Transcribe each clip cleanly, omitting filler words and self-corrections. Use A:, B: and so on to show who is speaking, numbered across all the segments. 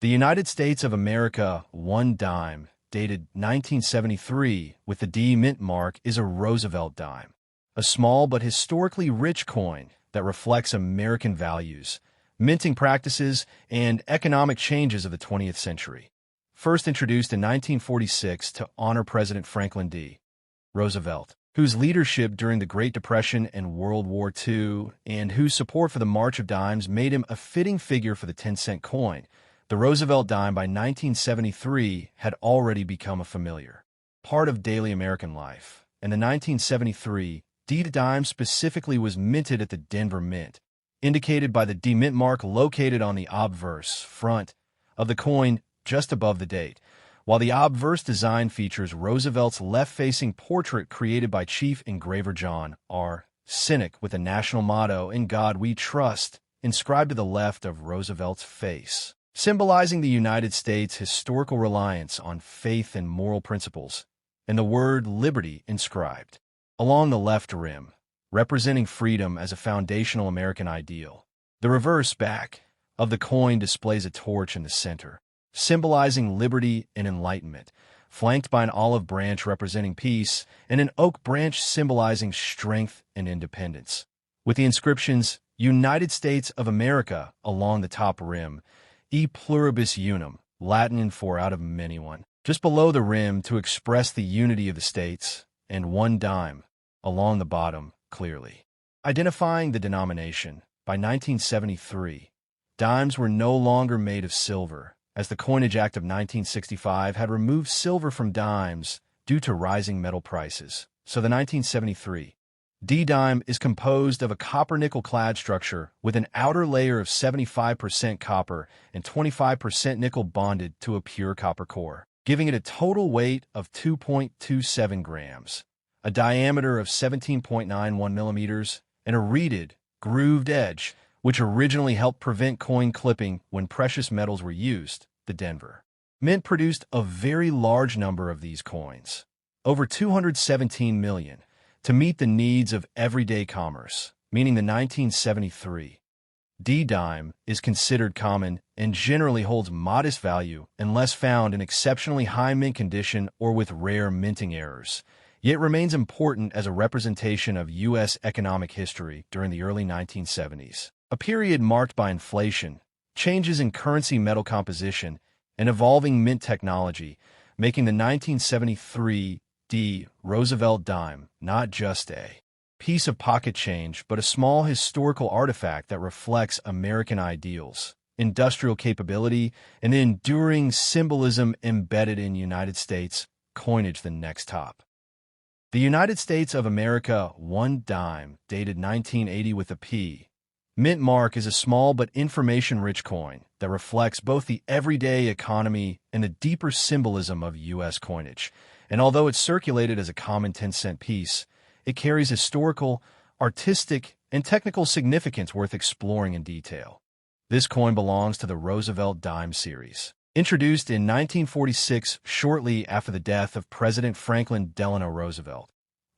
A: The United States of America 1 dime, dated 1973 with the D mint mark, is a Roosevelt dime, a small but historically rich coin that reflects American values, minting practices, and economic changes of the 20th century. First introduced in 1946 to honor President Franklin D. Roosevelt, whose leadership during the Great Depression and World War II and whose support for the March of Dimes made him a fitting figure for the 10-cent coin, the Roosevelt dime by 1973 had already become a familiar part of daily American life, and the 1973 D dime specifically was minted at the Denver Mint, indicated by the D mint mark located on the obverse front of the coin just above the date, while the obverse design features Roosevelt's left-facing portrait created by Chief Engraver John R. Sinek with the national motto, "In God We Trust," inscribed to the left of Roosevelt's face, symbolizing the United States' historical reliance on faith and moral principles, and the word liberty inscribed along the left rim, representing freedom as a foundational American ideal. The reverse back of the coin displays a torch in the center, symbolizing liberty and enlightenment, flanked by an olive branch representing peace and an oak branch symbolizing strength and independence, with the inscriptions United States of America along the top rim, E pluribus unum, Latin for out of many one, just below the rim to express the unity of the states, and 1 dime along the bottom clearly identifying the denomination. By 1973, dimes were no longer made of silver, as the Coinage Act of 1965 had removed silver from dimes due to rising metal prices. So the 1973 D dime is composed of a copper-nickel clad structure with an outer layer of 75% copper and 25% nickel bonded to a pure copper core, giving it a total weight of 2.27 grams, a diameter of 17.91 millimeters, and a reeded, grooved edge, which originally helped prevent coin clipping when precious metals were used. The Denver Mint produced a very large number of these coins, over 217 million, to meet the needs of everyday commerce, meaning the 1973 D dime is considered common and generally holds modest value unless found in exceptionally high mint condition or with rare minting errors, yet remains important as a representation of U.S. economic history during the early 1970s, a period marked by inflation, changes in currency metal composition, and evolving mint technology, making the 1973 D Roosevelt dime not just a piece of pocket change, but a small historical artifact that reflects American ideals, industrial capability, and the enduring symbolism embedded in United States coinage. The next top. The United States of America 1 dime, dated 1980 with a P mint mark, is a small but information-rich coin that reflects both the everyday economy and the deeper symbolism of U.S. coinage. And although it's circulated as a common 10-cent piece, it carries historical, artistic, and technical significance worth exploring in detail. This coin belongs to the Roosevelt Dime series, introduced in 1946 shortly after the death of President Franklin Delano Roosevelt,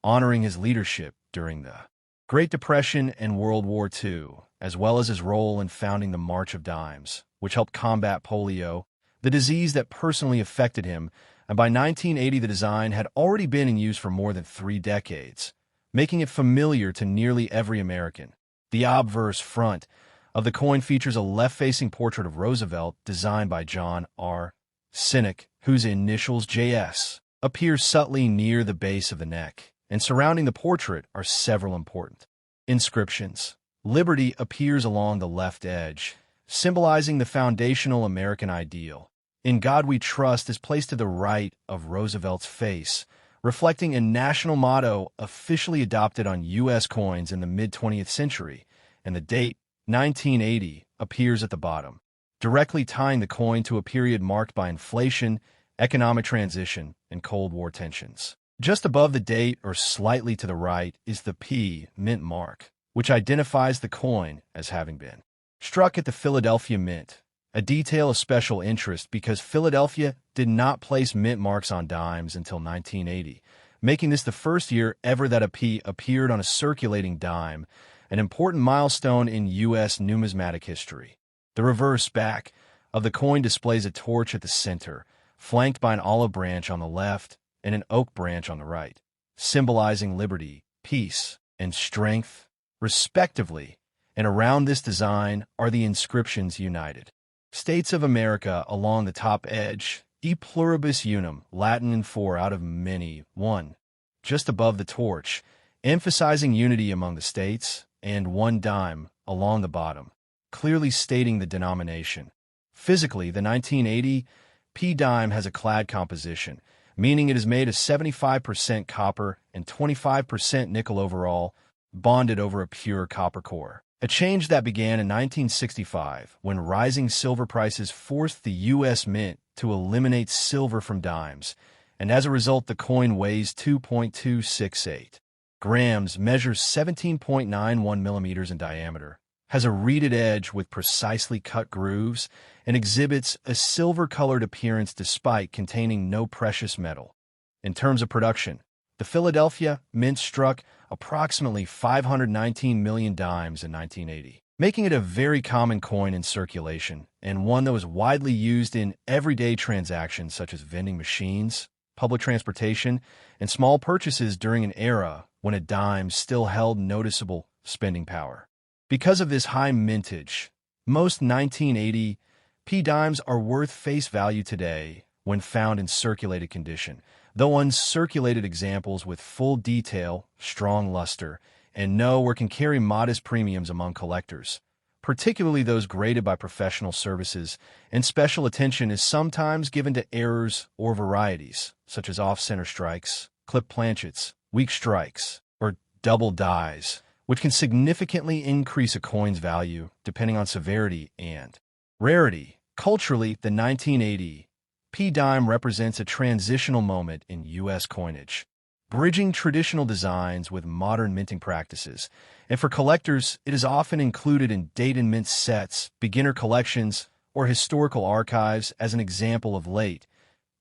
A: honoring his leadership during the Great Depression and World War II, as well as his role in founding the March of Dimes, which helped combat polio, the disease that personally affected him, and by 1980 the design had already been in use for more than 3 decades, making it familiar to nearly every American. The obverse front of the coin features a left-facing portrait of Roosevelt designed by John R. Sinek, whose initials JS appear subtly near the base of the neck, and surrounding the portrait are several important inscriptions. Liberty appears along the left edge, symbolizing the foundational American ideal. In God We Trust is placed to the right of Roosevelt's face, reflecting a national motto officially adopted on U.S. coins in the mid-20th century, and the date, 1980, appears at the bottom, directly tying the coin to a period marked by inflation, economic transition, and Cold War tensions. Just above the date or slightly to the right is the P mint mark, which identifies the coin as having been struck at the Philadelphia Mint, a detail of special interest because Philadelphia did not place mint marks on dimes until 1980, making this the first year ever that a P appeared on a circulating dime, an important milestone in U.S. numismatic history. The reverse back of the coin displays a torch at the center, flanked by an olive branch on the left and an oak branch on the right, symbolizing liberty, peace, and strength, respectively. And around this design are the inscriptions United States of America along the top edge, E pluribus unum, Latin and four out of many, one, just above the torch, emphasizing unity among the states, and 1 dime along the bottom, clearly stating the denomination. Physically, the 1980 P dime has a clad composition, meaning it is made of 75% copper and 25% nickel overall, bonded over a pure copper core. A change that began in 1965 when rising silver prices forced the U.S. Mint to eliminate silver from dimes, and as a result the coin weighs 2.268 grams, measures 17.91 millimeters in diameter, has a reeded edge with precisely cut grooves, and exhibits a silver-colored appearance despite containing no precious metal. In terms of production, the Philadelphia Mint struck approximately 519 million dimes in 1980, making it a very common coin in circulation and one that was widely used in everyday transactions such as vending machines, public transportation, and small purchases during an era when a dime still held noticeable spending power. Because of this high mintage, most 1980 P dimes are worth face value today when found in circulated condition, though uncirculated examples with full detail, strong luster, and know or can carry modest premiums among collectors, particularly those graded by professional services, and special attention is sometimes given to errors or varieties, such as off-center strikes, clip planchets, weak strikes, or double dies, which can significantly increase a coin's value depending on severity and rarity. Culturally, the 1980 P dime represents a transitional moment in U.S. coinage, bridging traditional designs with modern minting practices, and for collectors, it is often included in date and mint sets, beginner collections, or historical archives as an example of late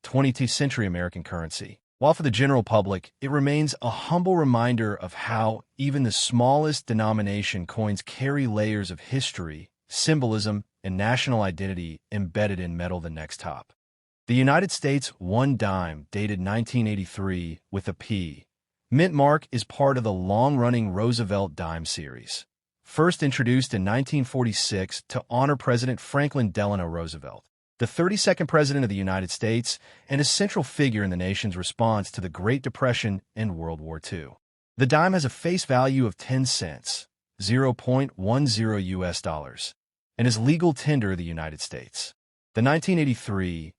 A: 20th century American currency. While for the general public, it remains a humble reminder of how even the smallest denomination coins carry layers of history, symbolism, and national identity embedded in metal the next top. The United States 1 dime, dated 1983, with a P mint mark, is part of the long-running Roosevelt Dimes series. First introduced in 1946 to honor President Franklin Delano Roosevelt, the 32nd President of the United States and a central figure in the nation's response to the Great Depression and World War II. The dime has a face value of 10 cents, $0.10 US dollars, and is legal tender of the United States. The 1983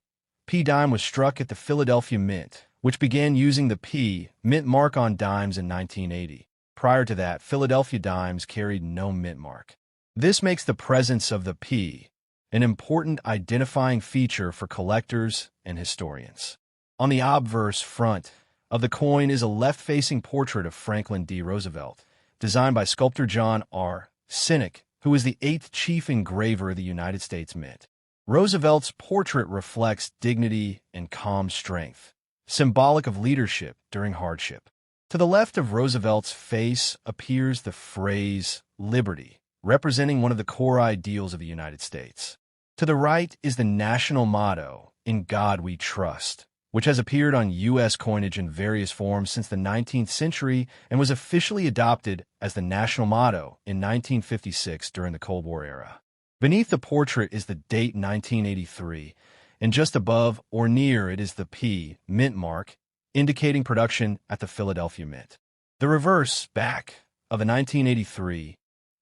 A: P dime was struck at the Philadelphia Mint, which began using the P mint mark on dimes in 1980. Prior to that, Philadelphia dimes carried no mint mark. This makes the presence of the P an important identifying feature for collectors and historians. On the obverse front of the coin is a left-facing portrait of Franklin D. Roosevelt, designed by sculptor John R. Sinek, who was the 8th chief engraver of the United States Mint. Roosevelt's portrait reflects dignity and calm strength, symbolic of leadership during hardship. To the left of Roosevelt's face appears the phrase "liberty," representing one of the core ideals of the United States. To the right is the national motto, "In God We Trust," which has appeared on U.S. coinage in various forms since the 19th century and was officially adopted as the national motto in 1956 during the Cold War era. Beneath the portrait is the date 1983, and just above or near it is the P mint mark, indicating production at the Philadelphia Mint. The reverse back of the 1983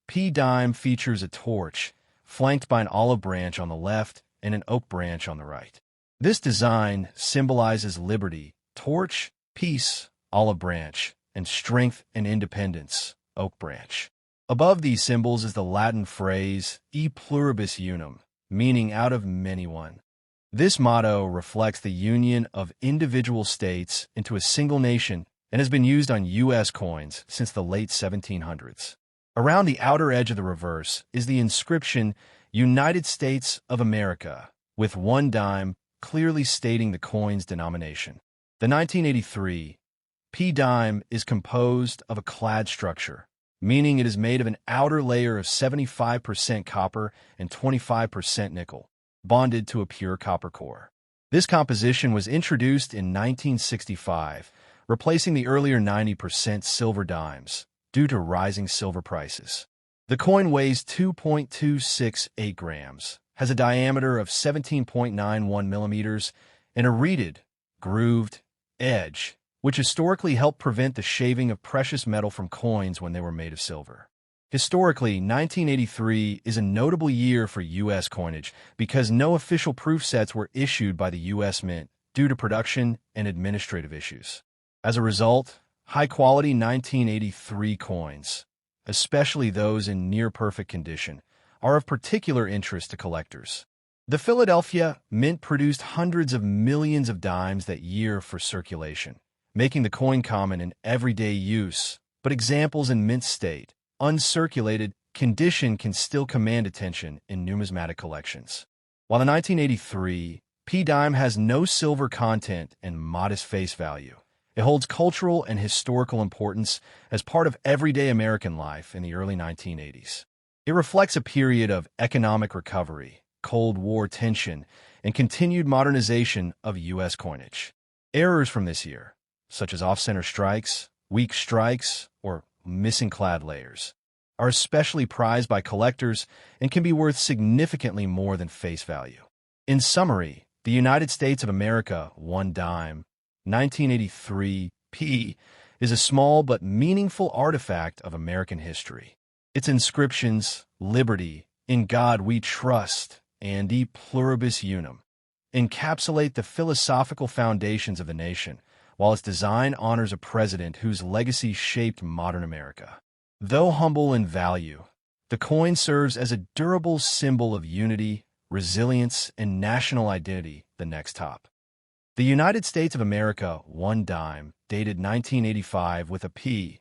A: P dime features a torch, flanked by an olive branch on the left and an oak branch on the right. This design symbolizes liberty, torch, peace, olive branch, and strength and independence, oak branch. Above these symbols is the Latin phrase "E pluribus unum," meaning out of many one. This motto reflects the union of individual states into a single nation and has been used on U.S. coins since the late 1700s. Around the outer edge of the reverse is the inscription "United States of America," with 1 dime clearly stating the coin's denomination. The 1983 P dime is composed of a clad structure, meaning it is made of an outer layer of 75% copper and 25% nickel. bonded to a pure copper core. This composition was introduced in 1965, replacing the earlier 90% silver dimes due to rising silver prices. The coin weighs 2.268 grams, has a diameter of 17.91 millimeters, and a reeded, grooved edge, which historically helped prevent the shaving of precious metal from coins when they were made of silver. Historically, 1983 is a notable year for U.S. coinage because no official proof sets were issued by the U.S. Mint due to production and administrative issues. As a result, high-quality 1983 coins, especially those in near-perfect condition, are of particular interest to collectors. The Philadelphia Mint produced hundreds of millions of dimes that year for circulation, making the coin common in everyday use, but examples in mint state, uncirculated condition can still command attention in numismatic collections. While the 1983 P-dime has no silver content and modest face value, it holds cultural and historical importance as part of everyday American life in the early 1980s. It reflects a period of economic recovery, Cold War tension, and continued modernization of U.S. coinage. Errors from this year, such as off-center strikes, weak strikes, or missing clad layers, are especially prized by collectors and can be worth significantly more than face value. In summary, the United States of America 1 dime, 1983 P, is a small but meaningful artifact of American history. Its inscriptions, Liberty, In God We Trust, and E Pluribus Unum, encapsulate the philosophical foundations of the nation, while its design honors a president whose legacy shaped modern America. Though humble in value, the coin serves as a durable symbol of unity, resilience, and national identity. The next top. The United States of America 1 dime, dated 1985 with a P,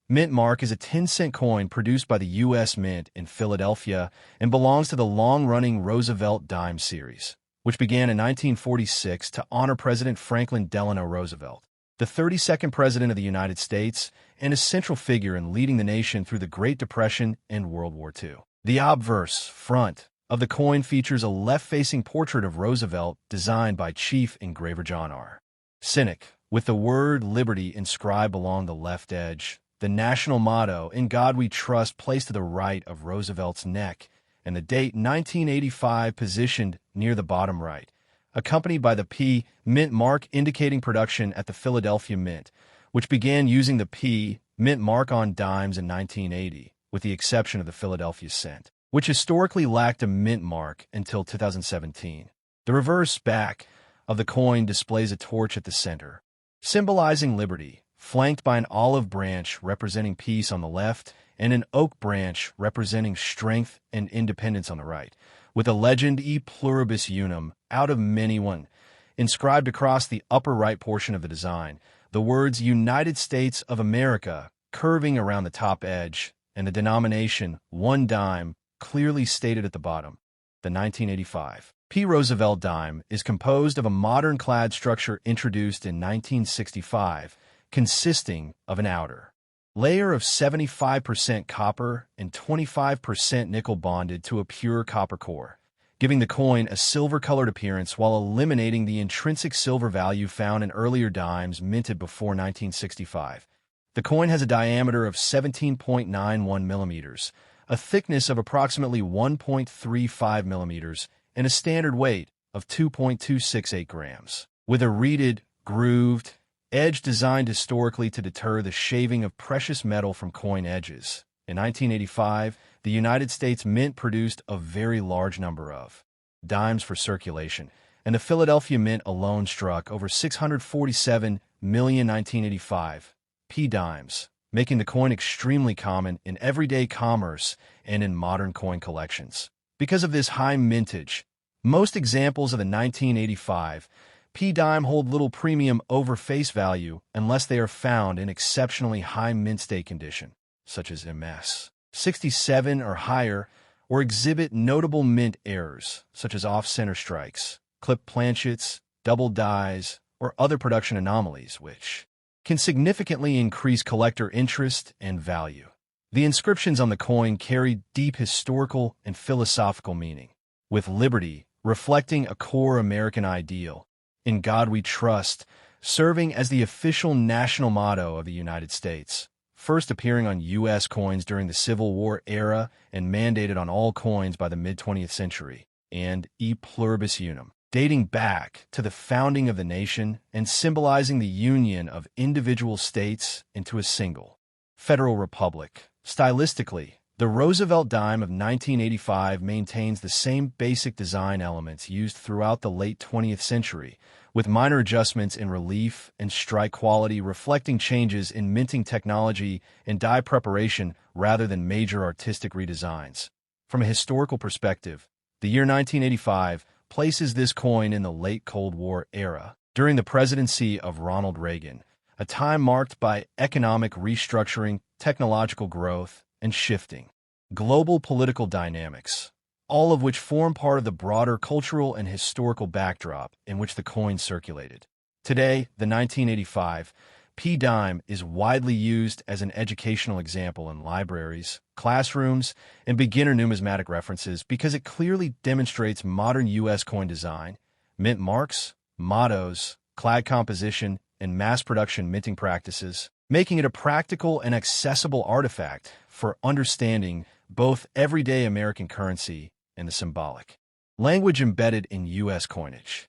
A: mint mark is a 10-cent coin produced by the U.S. Mint in Philadelphia and belongs to the long-running Roosevelt Dimes series, which began in 1946 to honor President Franklin Delano Roosevelt, the 32nd President of the United States and a central figure in leading the nation through the Great Depression and World War II. The obverse front of the coin features a left-facing portrait of Roosevelt designed by Chief Engraver John R. Cynic, with the word Liberty inscribed along the left edge, the national motto, In God We Trust, placed to the right of Roosevelt's neck, and the date 1985 positioned near the bottom right, accompanied by the P mint mark indicating production at the Philadelphia Mint, which began using the P mint mark on dimes in 1980, with the exception of the Philadelphia cent, which historically lacked a mint mark until 2017. The reverse back of the coin displays a torch at the center, symbolizing liberty, flanked by an olive branch representing peace on the left and an oak branch representing strength and independence on the right, with a legend E Pluribus Unum, out of many one, inscribed across the upper right portion of the design, the words United States of America curving around the top edge, and the denomination 1 dime clearly stated at the bottom. The 1985 P. Roosevelt dime is composed of a modern clad structure introduced in 1965, consisting of an outer layer of 75% copper and 25% nickel bonded to a pure copper core, giving the coin a silver-colored appearance while eliminating the intrinsic silver value found in earlier dimes minted before 1965. The coin has a diameter of 17.91 millimeters, a thickness of approximately 1.35 millimeters, and a standard weight of 2.268 grams, with a reeded, grooved edge designed historically to deter the shaving of precious metal from coin edges. In 1985, the United States Mint produced a very large number of dimes for circulation, and the Philadelphia Mint alone struck over 647 million 1985 P dimes, making the coin extremely common in everyday commerce and in modern coin collections. Because of this high mintage, most examples of the 1985 P-dime hold little premium over face value unless they are found in exceptionally high mint state condition, such as MS 67 or higher, or exhibit notable mint errors, such as off-center strikes, clipped planchets, double dies, or other production anomalies, which can significantly increase collector interest and value. The inscriptions on the coin carry deep historical and philosophical meaning, with liberty reflecting a core American ideal, "In God We Trust," serving as the official national motto of the United States, first appearing on U.S. coins during the Civil War era and mandated on all coins by the mid-20th century, and "E Pluribus Unum," dating back to the founding of the nation and symbolizing the union of individual states into a single federal republic. Stylistically, the Roosevelt dime of 1985 maintains the same basic design elements used throughout the late 20th century, with minor adjustments in relief and strike quality reflecting changes in minting technology and die preparation rather than major artistic redesigns. From a historical perspective, the year 1985 places this coin in the late Cold War era, during the presidency of Ronald Reagan, a time marked by economic restructuring, technological growth, and shifting global political dynamics, all of which form part of the broader cultural and historical backdrop in which the coin circulated. Today, the 1985 P dime is widely used as an educational example in libraries, classrooms, and beginner numismatic references because it clearly demonstrates modern U.S. coin design, mint marks, mottos, clad composition, and mass production minting practices, making it a practical and accessible artifact for understanding both everyday American currency and the symbolic language embedded in U.S. coinage.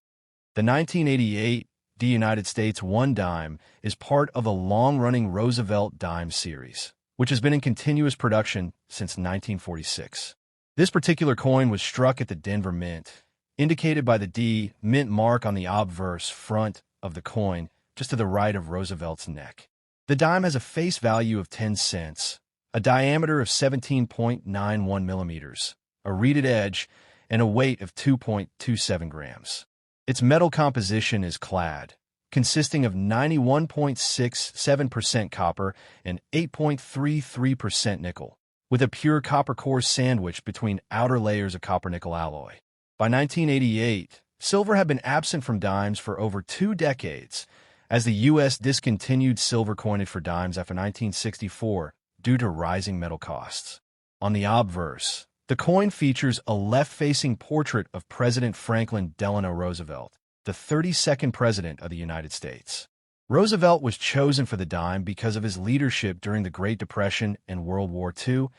A: The 1988 United States 1 dime is part of the long-running Roosevelt Dimes series, which has been in continuous production since 1946. This particular coin was struck at the Denver Mint, indicated by the D mint mark on the obverse front of the coin, just to the right of Roosevelt's neck. The dime has a face value of 10 cents, a diameter of 17.91 millimeters, a reeded edge, and a weight of 2.27 grams. Its metal composition is clad, consisting of 91.67% copper and 8.33% nickel, with a pure copper core sandwiched between outer layers of copper-nickel alloy. By 1988, silver had been absent from dimes for over 2 decades, as the U.S. discontinued silver coinage for dimes after 1964 due to rising metal costs. On the obverse, the coin features a left-facing portrait of President Franklin Delano Roosevelt, the 32nd President of the United States. Roosevelt was chosen for the dime because of his leadership during the Great Depression and World War II,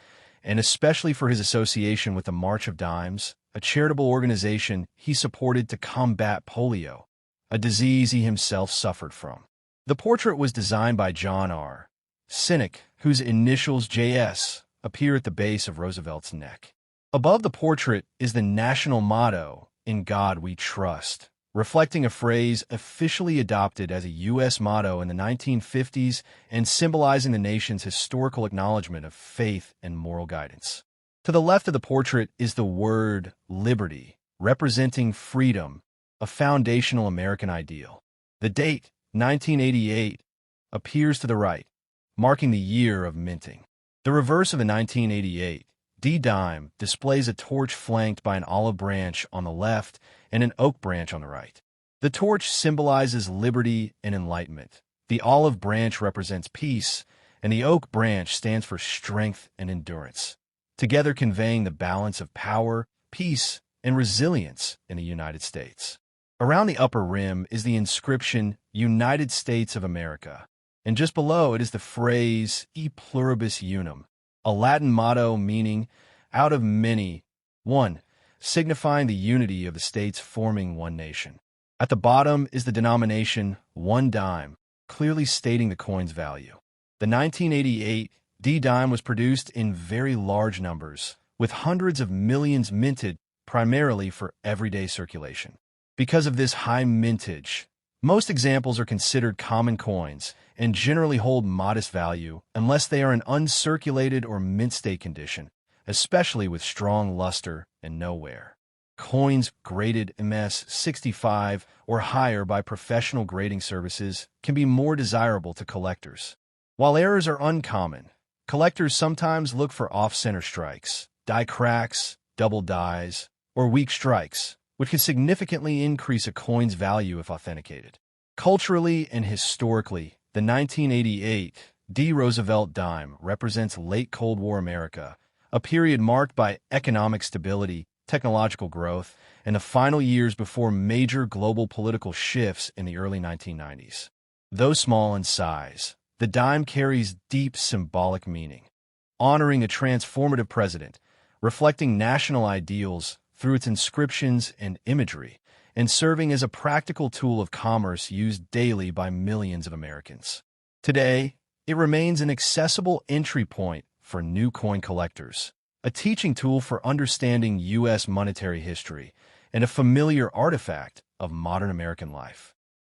A: and especially for his association with the March of Dimes, a charitable organization he supported to combat polio, a disease he himself suffered from. The portrait was designed by John R. Sinek, whose initials JS appear at the base of Roosevelt's neck. Above the portrait is the national motto, "In God We Trust," reflecting a phrase officially adopted as a U.S. motto in the 1950s and symbolizing the nation's historical acknowledgement of faith and moral guidance. To the left of the portrait is the word liberty, representing freedom, a foundational American ideal. The date, 1988, appears to the right, marking the year of minting. The reverse of the 1988 D dime displays a torch flanked by an olive branch on the left and an oak branch on the right. The torch symbolizes liberty and enlightenment. The olive branch represents peace, and the oak branch stands for strength and endurance, together conveying the balance of power, peace, and resilience in the United States. Around the upper rim is the inscription, "United States of America," and just below it is the phrase, "E Pluribus Unum," a Latin motto meaning "out of many, one," signifying the unity of the states forming one nation. At the bottom is the denomination 1 dime, clearly stating the coin's value. The 1988 D dime was produced in very large numbers, with hundreds of millions minted primarily for everyday circulation. Because of this high mintage, most examples are considered common coins and generally hold modest value unless they are in uncirculated or mint state condition, especially with strong luster and no wear. Coins graded MS 65 or higher by professional grading services can be more desirable to collectors. While errors are uncommon, collectors sometimes look for off-center strikes, die cracks, double dies, or weak strikes, which can significantly increase a coin's value if authenticated. Culturally and historically, the 1988 D Roosevelt dime represents late Cold War America, a period marked by economic stability, technological growth, and the final years before major global political shifts in the early 1990s. Though small in size, the dime carries deep symbolic meaning, honoring a transformative president, reflecting national ideals through its inscriptions and imagery, and serving as a practical tool of commerce used daily by millions of Americans. Today, it remains an accessible entry point for new coin collectors, a teaching tool for understanding U.S. monetary history, and a familiar artifact of modern American life.